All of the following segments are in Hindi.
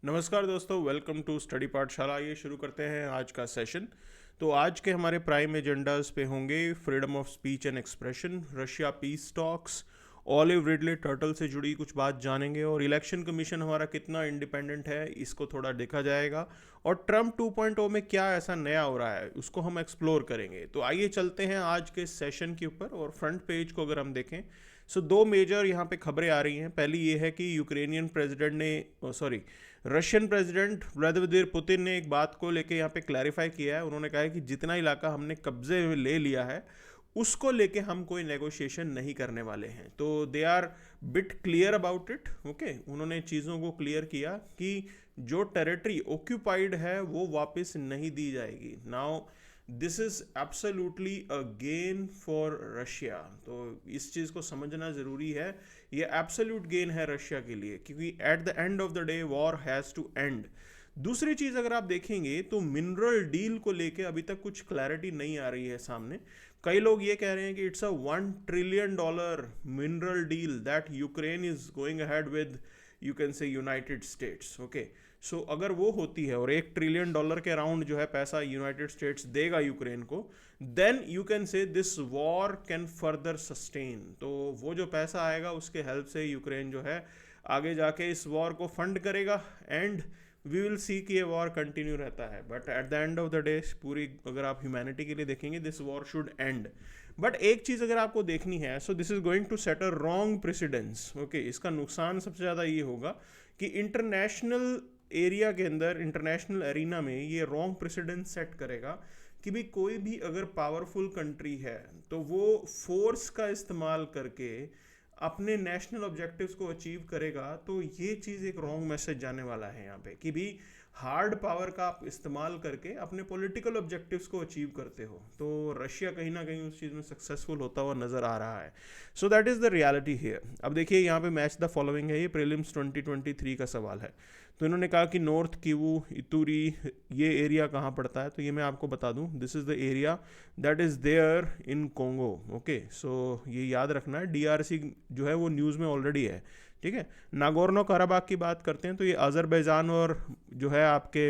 नमस्कार दोस्तों, वेलकम टू स्टडी पाठशाला। ये शुरू करते हैं आज का सेशन। तो आज के हमारे प्राइम एजेंडाज पे होंगे freedom of speech and expression, Russia peace talks, olive Ridley turtle से जुड़ी कुछ बात जानेंगे, और इलेक्शन कमीशन हमारा कितना इंडिपेंडेंट है इसको थोड़ा देखा जाएगा, और ट्रम्प 2.0 में क्या ऐसा नया हो रहा है उसको हम एक्सप्लोर करेंगे। तो आइए चलते हैं आज के सेशन के ऊपर। और फ्रंट पेज को अगर हम देखें, सो दो मेजर यहाँ पे खबरें आ रही हैं। पहली ये है कि यूक्रेनियन प्रेसिडेंट ने रशियन प्रेसिडेंट व्लादिमीर पुतिन ने एक बात को लेके यहाँ पे क्लैरिफाई किया है। उन्होंने कहा है कि जितना इलाका हमने कब्जे में ले लिया है उसको लेके हम कोई नेगोशिएशन नहीं करने वाले हैं। तो they are bit clear about it. Okay, उन्होंने चीज़ों को क्लियर किया कि जो टेरिटरी ऑक्यूपाइड है वो वापस नहीं दी जाएगी। Now this is absolutely a gain for Russia. तो इस चीज़ को समझना ज़रूरी है। ये एब्सोल्यूट गेन है रशिया के लिए, क्योंकि at the end of the day war has to end. दूसरी चीज़ अगर आप देखेंगे तो मिनरल डील को लेके अभी तक कुछ क्लैरिटी नहीं आ रही है सामने। कई लोग ये कह रहे हैं कि it's a $1 trillion mineral deal that Ukraine is going ahead with, you can say United States. Okay, so अगर वो होती है और $1 ट्रिलियन के अराउंड जो है पैसा यूनाइटेड स्टेट्स देगा यूक्रेन को, then you can say this war can further sustain. तो वो जो पैसा आएगा उसके हेल्प से यूक्रेन जो है आगे जाके इस वॉर को फंड करेगा, एंड वी विल सी कि ये वॉर कंटिन्यू रहता है। But at the end of the day पूरी अगर आप ह्यूमैनिटी के लिए देखेंगे, this war should end. But एक चीज़ अगर आपको देखनी है, so this is going to set a wrong precedence. Okay, इसका नुकसान सबसे ज़्यादा ये होगा कि इंटरनेशनल एरिया के अंदर, इंटरनेशनल एरिना में ये रॉन्ग प्रेसिडेंस सेट करेगा कि भी कोई भी अगर पावरफुल कंट्री है तो वो फोर्स का इस्तेमाल करके अपने नेशनल ऑब्जेक्टिव्स को अचीव करेगा। तो ये चीज़ एक रॉन्ग मैसेज जाने वाला है यहाँ पे कि भी हार्ड पावर का आप इस्तेमाल करके अपने पॉलिटिकल ऑब्जेक्टिव्स को अचीव करते हो। तो रशिया कहीं ना कहीं उस चीज़ में सक्सेसफुल होता हुआ नज़र आ रहा है। So that is the reality here. अब देखिए यहाँ पे मैच द फॉलोइंग है, ये प्रीलिम्स 2023 का सवाल है। तो इन्होंने कहा कि नॉर्थ किवू इतूरी ये एरिया कहाँ पड़ता है। तो ये मैं आपको बता दूं, this is the area that is there in Congo. Okay, so ये याद रखना है। डीआरसी जो है वो न्यूज़ में ऑलरेडी है, ठीक है। नागोर्नो कराबाख की बात करते हैं तो ये अजरबैजान और जो है आपके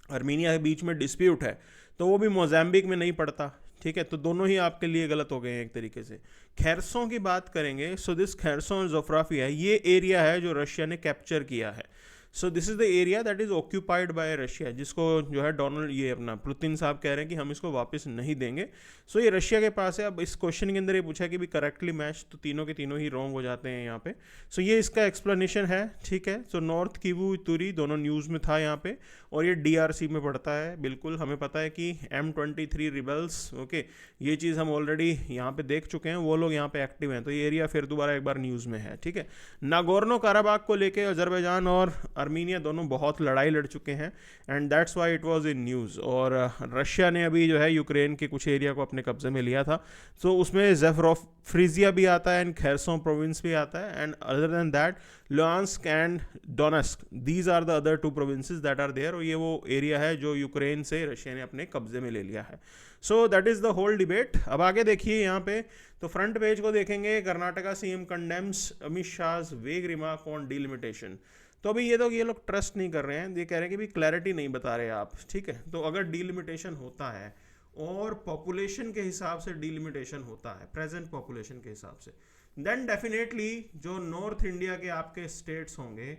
अर्मीनिया के बीच में डिस्प्यूट है, तो वो भी मोजाम्बिक में नहीं पड़ता, ठीक है। तो दोनों ही आपके लिए गलत हो गए हैं एक तरीके से। खैरसों की बात करेंगे, सो दिस खैरसों जोफ्राफी है, ये एरिया है जो रशिया ने कैप्चर किया है। So this is the area that is occupied by Russia, जिसको जो है डोनाल्ड ये अपना पुतिन साहब कह रहे हैं कि हम इसको वापस नहीं देंगे। सो ये रशिया के पास है। अब इस क्वेश्चन के अंदर ये पूछा कि भी करेक्टली मैच, तो तीनों के तीनों ही रॉन्ग हो जाते हैं यहाँ पे। सो ये इसका एक्सप्लेनेशन है, ठीक है। सो नॉर्थ किवू तुरी दोनों न्यूज़ में था यहाँ पे, और ये डीआरसी में पड़ता है। बिल्कुल हमें पता है कि M23 रिबल्स, ओके, ये चीज़ हम ऑलरेडी यहाँ पे देख चुके हैं, वो लोग यहाँ पे एक्टिव हैं। तो ये एरिया फिर दोबारा एक बार न्यूज़ में है, ठीक है। नागोर्नो काराबाग को लेके अजरबैजान और अर्मीनिया दोनों बहुत लड़ाई लड़ चुके हैं, and that's why it was in news. और रशिया ने अभी जो है यूक्रेन के कुछ एरिया को अपने कब्जे में लिया था। तो उसमें ज़ेफरोफ्रीजिया भी आता है एंड खैरसों प्रोविंस भी आता है, and other than that Luhansk and Donetsk, these are the other 2 provinces that are there. और ये वो एरिया है जो यूक्रेन से रशिया ने अपने कब्जे में ले लिया है। So that is the whole debate. अब आगे देखिए यहाँ पे, तो फ्रंट पेज को देखेंगे, कर्नाटका सीएम कंडेम्स अमित शाह वेग रिमार्क ऑन डीलिमिटेशन। तो अभी ये लोग ट्रस्ट नहीं कर रहे हैं, ये कह रहे हैं कि भी क्लैरिटी नहीं बता रहे आप, ठीक है। तो अगर डीलिमिटेशन होता है और पॉपुलेशन के हिसाब से डीलिमिटेशन होता है, प्रेजेंट पॉपुलेशन के हिसाब से, देन डेफिनेटली जो नॉर्थ इंडिया के आपके स्टेट्स होंगे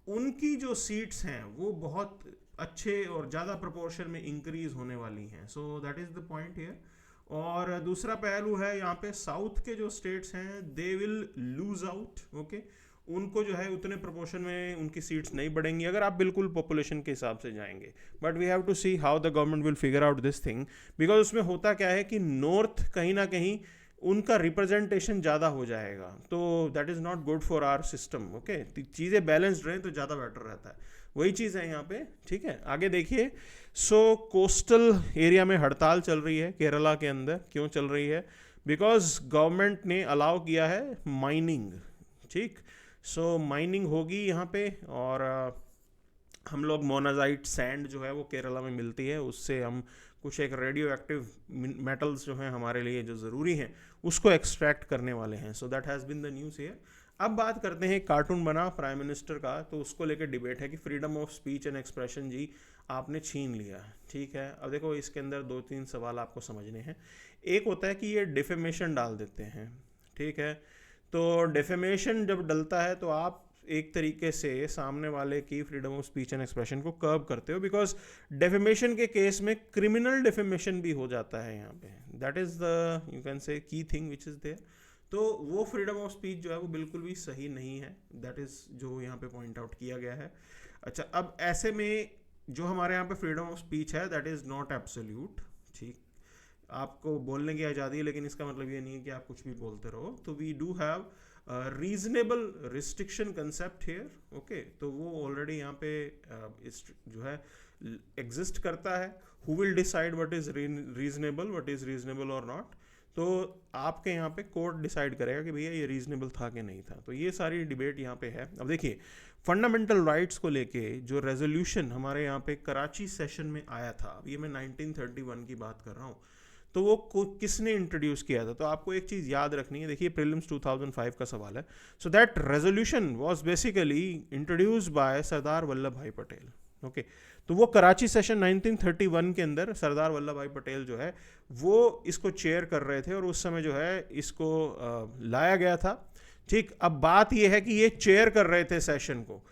उनकी जो सीट्स हैं वो बहुत अच्छे और ज़्यादा प्रोपोर्शन में इंक्रीज होने वाली हैं। सो that is the point here. और दूसरा पहलू है यहाँ पे, साउथ के जो स्टेट्स हैं they will lose out. Okay, उनको जो है उतने प्रोपोर्शन में उनकी सीट्स नहीं बढ़ेंगी अगर आप बिल्कुल पॉपुलेशन के हिसाब से जाएंगे। But we have to see how the government will figure out this thing, because उसमें होता क्या है कि नॉर्थ कहीं ना कहीं उनका रिप्रेजेंटेशन ज़्यादा हो जाएगा, तो that is not good for our system. Okay, चीज़ें बैलेंस्ड रहें तो ज़्यादा बेटर रहता है। वही चीज़ है यहाँ पे, ठीक है। आगे देखिए, सो कोस्टल एरिया में हड़ताल चल रही है केरला के अंदर। क्यों चल रही है? बिकॉज गवर्नमेंट ने अलाउ किया है माइनिंग, ठीक। सो माइनिंग होगी यहाँ पे, और हम लोग मोनाजाइट सैंड जो है वो केरला में मिलती है, उससे हम कुछ एक रेडियो एक्टिव मेटल्स जो हैं हमारे लिए जो ज़रूरी हैं उसको एक्सट्रैक्ट करने वाले हैं। So that has been the news here. अब बात करते हैं, कार्टून बना प्राइम मिनिस्टर का, तो उसको लेकर डिबेट है कि freedom of speech and expression जी आपने छीन लिया, ठीक है। अब देखो इसके अंदर दो तीन सवाल आपको समझने हैं। एक होता है कि ये डिफेमेशन डाल देते हैं, ठीक है। तो डिफेमेशन जब डलता है तो आप एक तरीके से सामने वाले की freedom of speech and expression को कर्ब करते हो, बिकॉज डेफेमेशन के केस में क्रिमिनल डेफेमेशन भी हो जाता है यहाँ पे। That is the you can से key thing which is there. तो वो फ्रीडम ऑफ स्पीच जो है वो बिल्कुल भी सही नहीं है, दैट इज़ जो यहाँ पे पॉइंट आउट किया गया है। अच्छा, अब ऐसे में जो हमारे यहाँ पे फ्रीडम ऑफ स्पीच है दैट इज़ नॉट एब्सोल्यूट, ठीक। आपको बोलने की आज़ादी है, लेकिन इसका मतलब ये नहीं है कि आप कुछ भी बोलते रहो। तो we do have reasonable restriction concept here, okay. तो वो ऑलरेडी यहाँ पे जो है एग्जिस्ट करता है। Who will decide what is reasonable, what is reasonable और नॉट। तो आपके यहाँ पे कोर्ट डिसाइड करेगा कि भैया ये रीजनेबल था कि नहीं था। तो ये सारी डिबेट यहाँ पे है। अब देखिए, फंडामेंटल राइट्स को लेके जो रेजोल्यूशन हमारे यहाँ पे कराची सेशन में आया था, ये मैं 1931 की बात कर रहा हूँ, तो वो किसने इंट्रोड्यूस किया था। तो आपको एक चीज़ याद रखनी है, देखिए प्रीलिम्स 2005 का सवाल है। So that resolution was basically introduced by Sardar Vallabh Bhai Patel, okay. तो वो कराची सेशन 1931 के अंदर सरदार वल्लभ भाई पटेल जो है वो इसको चेयर कर रहे थे, और उस समय जो है इसको लाया गया था, ठीक। अब बात ये है कि ये चेयर कर रहे थे सेशन को।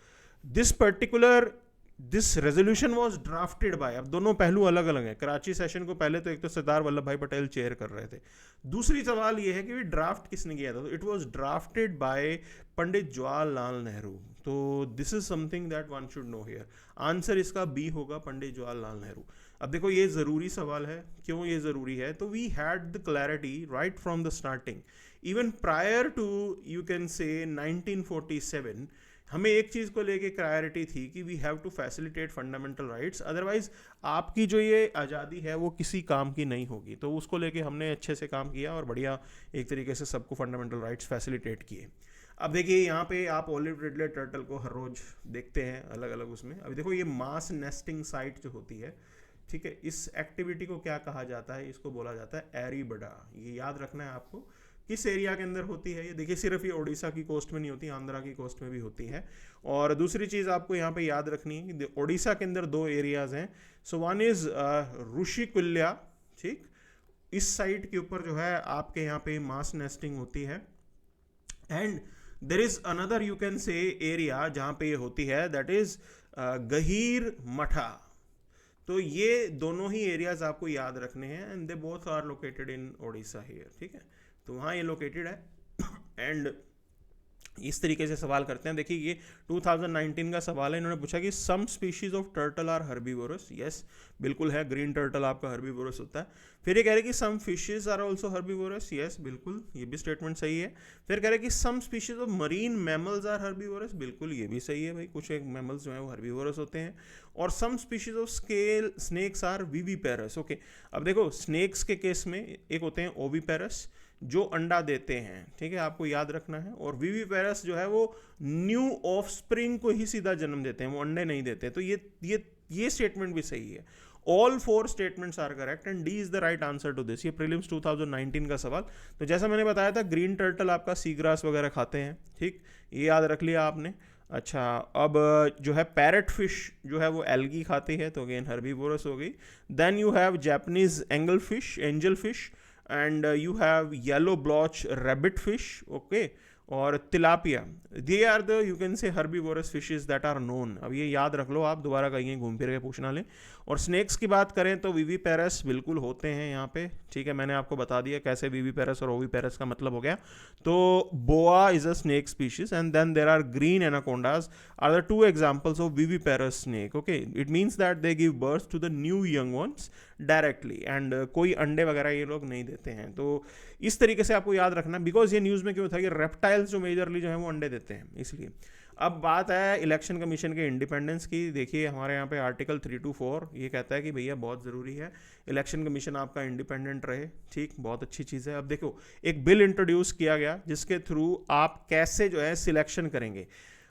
This resolution was drafted bye, अब दोनों पहलू अलग अलग हैं। कराची सेशन को पहले तो एक तो सरदार वल्लभ भाई पटेल चेयर कर रहे थे, दूसरी सवाल ये है कि ड्राफ्ट किसने किया था। तो it was drafted bye Pandit Jawaharlal Nehru. तो this is something that one should know here. Answer इसका बी होगा, पंडित जवाहरलाल नेहरू। अब देखो ये ज़रूरी सवाल है, क्यों ये ज़रूरी है। तो we had the clarity right from the starting, even prior to you can say 1947, हमें एक चीज़ को लेके क्लैरिटी थी कि we have to facilitate fundamental rights, otherwise आपकी जो ये आज़ादी है वो किसी काम की नहीं होगी। तो उसको लेके हमने अच्छे से काम किया और बढ़िया एक तरीके से सबको फंडामेंटल राइट्स फैसिलिटेट किए। अब देखिए यहाँ पे आप ऑलिव रिडले टर्टल को हर रोज़ देखते हैं अलग अलग उसमें। अभी देखो ये मास नेस्टिंग साइट जो होती है, ठीक है, इस एक्टिविटी को क्या कहा जाता है, इसको बोला जाता है एरी बड़ा। ये याद रखना है आपको, किस एरिया के अंदर होती है ये। देखिए सिर्फ ये उड़ीसा की कोस्ट में नहीं होती, आंध्रा की कोस्ट में भी होती है। और दूसरी चीज़ आपको यहाँ पे याद रखनी है कि उड़ीसा के अंदर दो एरियाज हैं। सो वन इज ऋषिकुल्या, ठीक। इस साइट के ऊपर जो है आपके यहाँ पे मास नेस्टिंग होती है। And there is another you can से एरिया जहाँ पे ये होती है, दैट इज गहीर मठा। तो ये दोनों ही एरियाज आपको याद रखने हैं, and they both are located in Odisha here, ठीक है। तो वहाँ ये लोकेटेड है। एंड इस तरीके से सवाल करते हैं। देखिए ये 2019 का सवाल है, इन्होंने पूछा कि some species of turtle are herbivorous. Yes बिल्कुल है, ग्रीन टर्टल आपका हर्बीवोरस होता है। फिर ये कह रहे कि some fishes are also herbivorous. Yes बिल्कुल, ये भी स्टेटमेंट सही है। फिर कह रहे कि some species of marine mammals are herbivorous. बिल्कुल ये भी सही है भाई, कुछ एक मैमल्स जो है वो हर्बीवोरस होते हैं। और some species of snakes are viviparous. Okay, अब देखो स्नेक्स के केस में एक होते हैं ओविपेरस जो अंडा देते हैं, ठीक है, आपको याद रखना है। और विविपेरस जो है वो न्यू ऑफस्प्रिंग को ही सीधा जन्म देते हैं, वो अंडे नहीं देते। तो ये स्टेटमेंट भी सही है। All four statements are correct and D is the right answer to this. ये प्रीलिम्स 2019 का सवाल। तो जैसा मैंने बताया था, ग्रीन टर्टल आपका सी ग्रास वगैरह खाते हैं, ठीक, ये याद रख लिया आपने। अच्छा, अब जो है पैरट फिश जो है वो एल्गी खाती है, तो अगेन हर्बीवोरस हो गई। Then you have Japanese angel fish and you have yellow blotch rabbit fish, okay, और tilapia. They are the you can say herbivorous fishes that are known. अब ये याद रख लो आप, दोबारा कहीं घूम फिर के पूछना लें। और स्नेक्स की बात करें तो विविपेरस बिल्कुल होते हैं यहाँ पे, ठीक है, मैंने आपको बता दिया कैसे विविपेरस और ओविपेरस का मतलब हो गया। तो boa is a snake species and then there are green anacondas are the two examples of viviparous snake. Okay, it means that they give birth to the new young ones directly, and कोई अंडे वगैरह ये लोग नहीं देते हैं। तो इस तरीके से आपको याद रखना, बिकॉज ये न्यूज़ में क्यों था कि रेप्टाइल्स जो मेजरली जो है वो अंडे देते हैं, इसलिए। अब बात है इलेक्शन कमीशन के इंडिपेंडेंस की। देखिए हमारे यहाँ पे आर्टिकल 324 ये कहता है कि भैया बहुत ज़रूरी है इलेक्शन कमीशन आपका इंडिपेंडेंट रहे, ठीक, बहुत अच्छी चीज़ है। अब देखो एक बिल इंट्रोड्यूस किया गया जिसके थ्रू आप कैसे जो है सिलेक्शन करेंगे।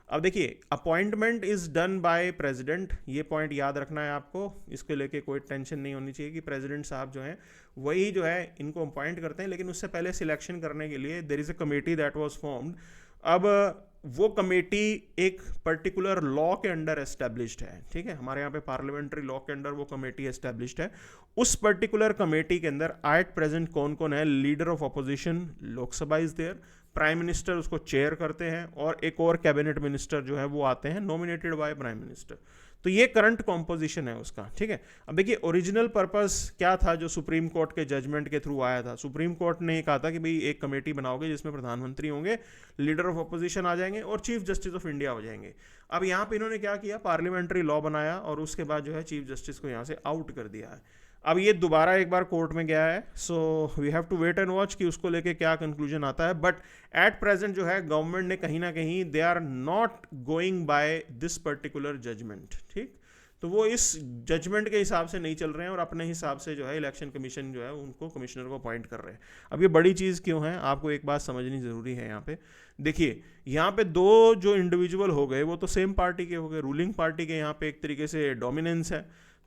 अब देखिए appointment is done by president, ये पॉइंट याद रखना है आपको, इसके लेके कोई टेंशन नहीं होनी चाहिए कि प्रेसिडेंट साहब जो हैं वही जो है इनको अपॉइंट करते हैं। लेकिन उससे पहले सिलेक्शन करने के लिए there is a committee that was formed अब वो कमेटी एक पर्टिकुलर लॉ के अंडर एस्टेब्लिश्ड है, ठीक है, हमारे यहाँ पे पार्लियामेंट्री लॉ के अंडर वो कमेटी एस्टेब्लिश्ड है। उस पर्टिकुलर कमेटी के अंदर एट प्रेजेंट कौन कौन है? Leader of opposition Lok Sabha is there, prime minister उसको चेयर करते हैं, और एक और कैबिनेट मिनिस्टर जो है वो आते हैं नॉमिनेटेड बाय प्राइम मिनिस्टर। तो ये करंट कॉम्पोजिशन है उसका, ठीक है। अब देखिए ओरिजिनल पर्पस क्या था जो सुप्रीम कोर्ट के जजमेंट के थ्रू आया था? सुप्रीम कोर्ट ने कहा था कि भाई एक कमेटी बनाओगे जिसमें प्रधानमंत्री होंगे, लीडर ऑफ अपोजिशन आ जाएंगे और चीफ जस्टिस ऑफ इंडिया हो जाएंगे। अब यहाँ पे इन्होंने क्या किया? पार्लियामेंट्री लॉ बनाया और उसके बाद जो है चीफ जस्टिस को यहाँ से आउट कर दिया है। अब ये दोबारा एक बार कोर्ट में गया है, so we have to wait and watch कि उसको लेके क्या कंक्लूजन आता है। बट एट प्रेजेंट जो है गवर्नमेंट ने कहीं ना कहीं they are not going by this particular judgment, ठीक। तो वो इस जजमेंट के हिसाब से नहीं चल रहे हैं और अपने हिसाब से जो है इलेक्शन कमीशन जो है उनको कमिश्नर को अपॉइंट कर रहे हैं। अब ये बड़ी चीज़ क्यों है आपको एक बात समझनी ज़रूरी है। यहाँ पे देखिए, यहाँ पे दो जो इंडिविजुअल हो गए वो तो सेम पार्टी के हो गए, रूलिंग पार्टी के, यहाँ पे एक तरीके से डोमिनेंस है।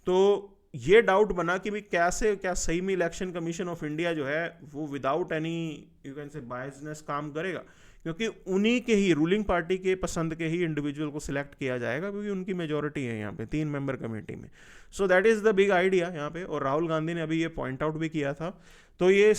तो ये डाउट बना कि भाई कैसे, क्या सही में इलेक्शन कमीशन ऑफ इंडिया जो है वो विदाउट एनी यू कैन से बायसनेस काम करेगा? क्योंकि उन्हीं के ही रूलिंग पार्टी के पसंद के ही इंडिविजुअल को सिलेक्ट किया जाएगा, क्योंकि उनकी मेजोरिटी है यहाँ पे 3 मेंबर कमेटी में। सो that is the big idea यहाँ पे, और राहुल गांधी ने अभी ये पॉइंट आउट भी किया था। तो ये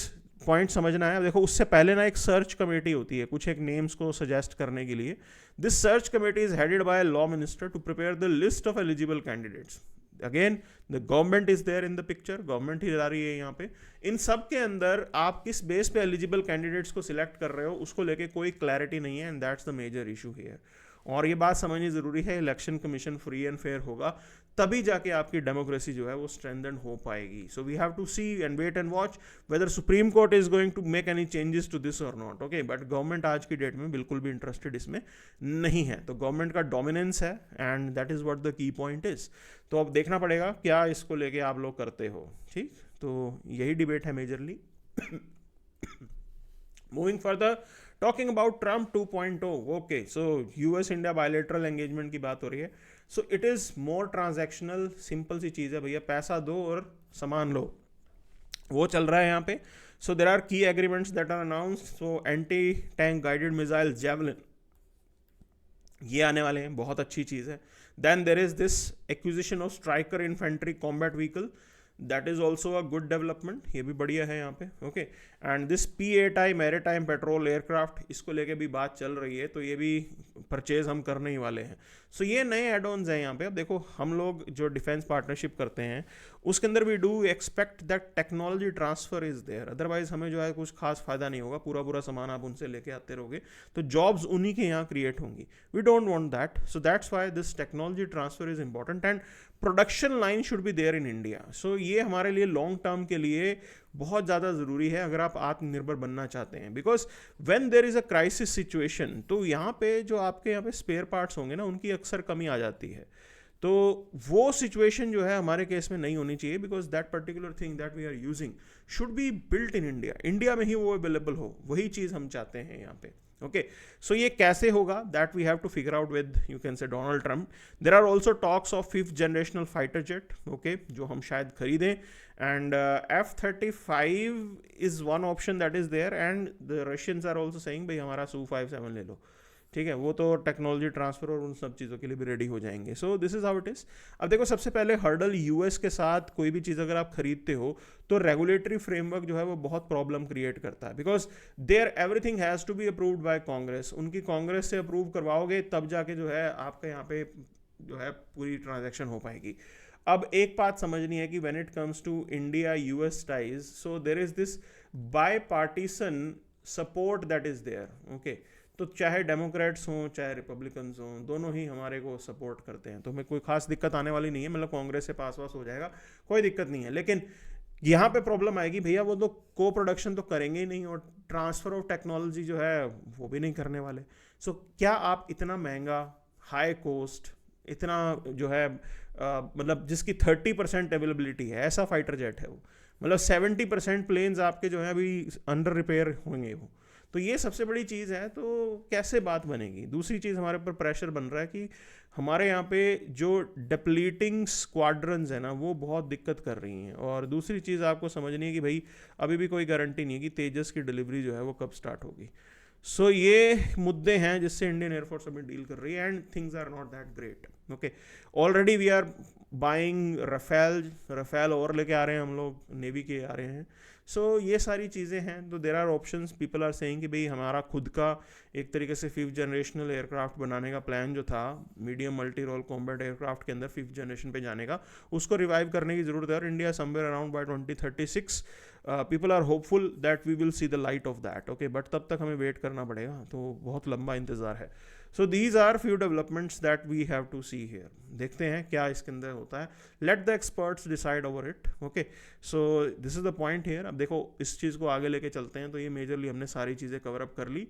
पॉइंट समझना है। देखो उससे पहले ना एक सर्च कमेटी होती है कुछ एक नेम्स को सजेस्ट करने के लिए। This search committee is headed by law minister to prepare the list of eligible candidates. Again the government is there in the picture, government ही ला रही है यहाँ पे। इन सब के अंदर आप किस बेस पे एलिजिबल कैंडिडेट्स को सिलेक्ट कर रहे हो उसको लेके कोई क्लैरिटी नहीं है, and that's the major issue here. और ये बात समझनी जरूरी है, election commission free and fair होगा तभी जाके आपकी डेमोक्रेसी जो है वो स्ट्रेंथन हो पाएगी। So we have to see and wait and watch whether supreme court is going to make any changes to this or not, okay. But government आज की डेट में बिल्कुल भी इंटरेस्टेड इसमें नहीं है। तो गवर्नमेंट का डोमिनेंस है and that is what the की पॉइंट इज। तो अब देखना पड़ेगा क्या इसको लेके आप लोग करते हो, ठीक। तो यही डिबेट है majorly. Moving further, talking about Trump 2.0, okay. So US India bilateral engagement की बात हो रही है। So it is more transactional, simple सी चीज़ है भैया, पैसा दो और सामान लो, वो चल रहा है यहाँ पे। So there are key agreements that are announced. So anti tank guided missile Javelin ये आने वाले हैं, बहुत अच्छी चीज़ है। Then there is this acquisition of Stryker infantry combat vehicle, that is also a good development, ये भी बढ़िया है यहाँ पे, okay. And this P-8I maritime patrol aircraft, इसको लेके भी बात चल रही है, तो ये भी परचेज हम करने ही वाले हैं। सो ये नए एड ऑन्स हैं यहाँ पे। अब देखो हम लोग जो डिफेंस पार्टनरशिप करते हैं उसके अंदर we do expect that technology transfer is there, otherwise हमें जो है कुछ खास फायदा नहीं होगा। पूरा सामान आप उनसे लेके आते रहोगे तो जॉब्स उन्हीं के यहाँ क्रिएट होंगी। We don't want that, so that's why this technology transfer is important and production line should be there in India. So ये हमारे लिए लॉन्ग टर्म के लिए बहुत ज़्यादा ज़रूरी है अगर आप आत्मनिर्भर बनना चाहते हैं। Because when there is a crisis situation, तो यहाँ पे जो आपके यहाँ पे स्पेयर पार्ट्स होंगे ना उनकी अक्सर कमी आ जाती है। तो वो सिचुएशन जो है हमारे केस में नहीं होनी चाहिए, because that particular thing that we are using should be built in India, India में ही वो अवेलेबल हो, वही चीज़ हम चाहते हैं यहाँ पे, ओके। सो ये कैसे होगा, that we have to figure out with you can say Donald Trump. There are also talks of 5th generational fighter jet, okay, जो हम शायद खरीदें। And F-35 is one option that is there, and the Russians are also saying भाई हमारा Su-57 ले लो, ठीक है। वो तो टेक्नोलॉजी ट्रांसफर और उन सब चीज़ों के लिए भी रेडी हो जाएंगे। सो this is how it is. अब देखो सबसे पहले हर्डल यूएस के साथ कोई भी चीज़ अगर आप खरीदते हो तो रेगुलेटरी फ्रेमवर्क जो है वो बहुत प्रॉब्लम क्रिएट करता है, because there everything has to be approved by Congress. उनकी कांग्रेस से अप्रूव करवाओगे तब जाके जो है आपके यहाँ पे जो है पूरी ट्रांजैक्शन हो पाएगी। अब एक बात समझनी है कि when it comes to India US ties, so there is this bipartisan support that is there, okay. तो चाहे डेमोक्रेट्स हों चाहे रिपब्लिकन्स हों, दोनों ही हमारे को सपोर्ट करते हैं, तो हमें कोई खास दिक्कत आने वाली नहीं है। मतलब कांग्रेस से पास हो जाएगा, कोई दिक्कत नहीं है। लेकिन यहाँ पे प्रॉब्लम आएगी भैया, वो तो को प्रोडक्शन तो करेंगे ही नहीं और ट्रांसफर ऑफ टेक्नोलॉजी जो है वो भी नहीं करने वाले। सो क्या आप इतना महंगा, हाई कॉस्ट, इतना जो है मतलब जिसकी 30% अवेलेबिलिटी है, ऐसा फाइटर जेट है वो, मतलब 70% प्लेन्स आपके जो है अभी अंडर रिपेयर होंगे वो, तो ये सबसे बड़ी चीज़ है। तो कैसे बात बनेगी? दूसरी चीज़ हमारे ऊपर प्रेशर बन रहा है कि हमारे यहाँ पे जो डिप्लीटिंग स्क्वाड्रंस है ना वो बहुत दिक्कत कर रही हैं। और दूसरी चीज़ आपको समझनी है कि भाई अभी भी कोई गारंटी नहीं है कि तेजस की डिलीवरी जो है वो कब स्टार्ट होगी। सो ये मुद्दे हैं जिससे इंडियन एयरफोर्स अभी डील कर रही है, and things are not that great. Okay, already we are buying Rafale और लेके आ रहे हैं हम लोग, नेवी के आ रहे हैं. सो ये सारी चीज़ें हैं. तो there are options. People are saying कि भाई हमारा खुद का एक तरीके से 5th जनरेशनल एयरक्राफ्ट बनाने का प्लान जो था, medium multi role combat aircraft के अंदर 5th जनरेशन पे जाने का, उसको रिवाइव करने की ज़रूरत है. और India somewhere around by 2036 people are hopeful that we will see the light of that. Okay, but तब तक हमें वेट करना पड़ेगा, तो बहुत लंबा इंतज़ार है. So these are few developments that we have to see here. देखते हैं क्या इसके अंदर होता है. Let the experts decide over it. Okay, so this is the point here. अब देखो इस चीज़ को आगे लेके चलते हैं. तो ये मेजरली हमने सारी चीज़ें कवर अप कर ली.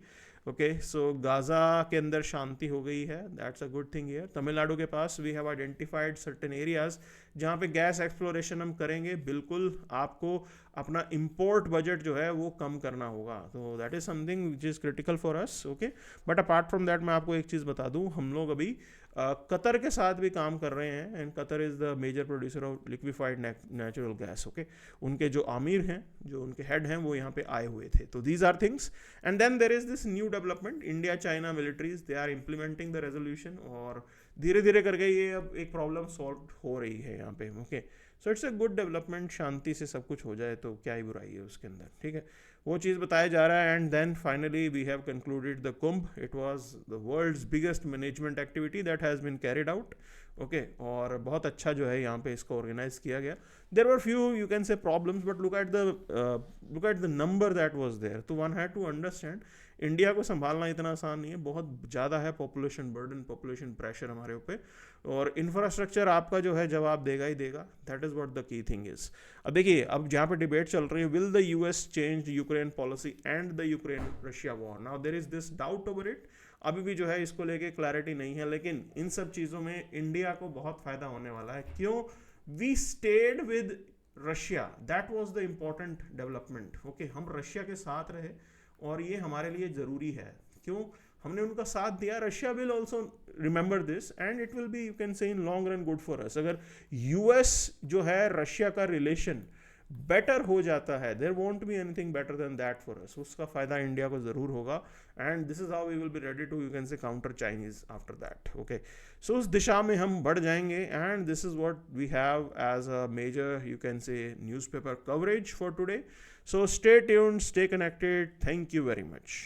ओके, सो गाज़ा के अंदर शांति हो गई है, that's a good thing here. Tamil Nadu के पास we have identified certain areas जहाँ पे गैस एक्सप्लोरेशन हम करेंगे. बिल्कुल आपको अपना इम्पोर्ट बजट जो है वो कम करना होगा. तो that is something which is critical for us. Okay, but apart from that मैं आपको एक चीज़ बता दूँ, हम लोग अभी कतर के साथ भी काम कर रहे हैं. And Qatar is the major producer of liquefied natural gas. Okay, उनके जो आमिर हैं, जो उनके हेड हैं, वो यहाँ पे आए हुए थे. तो these are things. And then there is this new development. India China militaries they are implementing the resolution, और धीरे धीरे करके ये अब एक प्रॉब्लम सॉल्व हो रही है यहाँ पे. Okay, so it's a good development. शांति से सब कुछ हो जाए तो क्या ही बुराई है उसके अंदर. ठीक है, वो चीज़ बताया जा रहा है. And then finally we have concluded the Kumbh. It was the world's biggest management activity that has been carried out. Okay, और बहुत अच्छा जो है यहाँ पे इसको ऑर्गेनाइज किया गया. There were few you can say problems, but look at the number that was there. तो one had to understand India को संभालना इतना आसान नहीं है. बहुत ज़्यादा है पॉपुलेशन बर्डन, पॉपुलेशन प्रेशर हमारे ऊपर, और इंफ्रास्ट्रक्चर आपका जो है जवाब देगा ही देगा. That is what the key thing is. अब देखिए, अब जहाँ पे डिबेट चल रही है, will the US change Ukraine policy and the Ukraine Russia war. Now there is this doubt over it. अभी भी जो है इसको लेके क्लैरिटी नहीं है, लेकिन इन सब चीज़ों में इंडिया को बहुत फ़ायदा होने वाला है. क्यों? We stayed with Russia, that was the important development. Okay, हम रशिया के साथ रहे और ये हमारे लिए ज़रूरी है. क्यों? हमने उनका साथ दिया. Russia will also remember this, and it will be, you can से, in long run good for us. अगर यूएस जो है रशिया का रिलेशन बेटर हो जाता है, there won't be anything better than that for us. उसका फ़ायदा इंडिया को ज़रूर होगा. And this is how we will be ready to, you can say, counter Chinese after that. Okay, so उस दिशा में हम बढ़ जाएंगे. And this is what we have as a major, you can say, newspaper coverage for today. So stay tuned, stay connected. Thank you very much.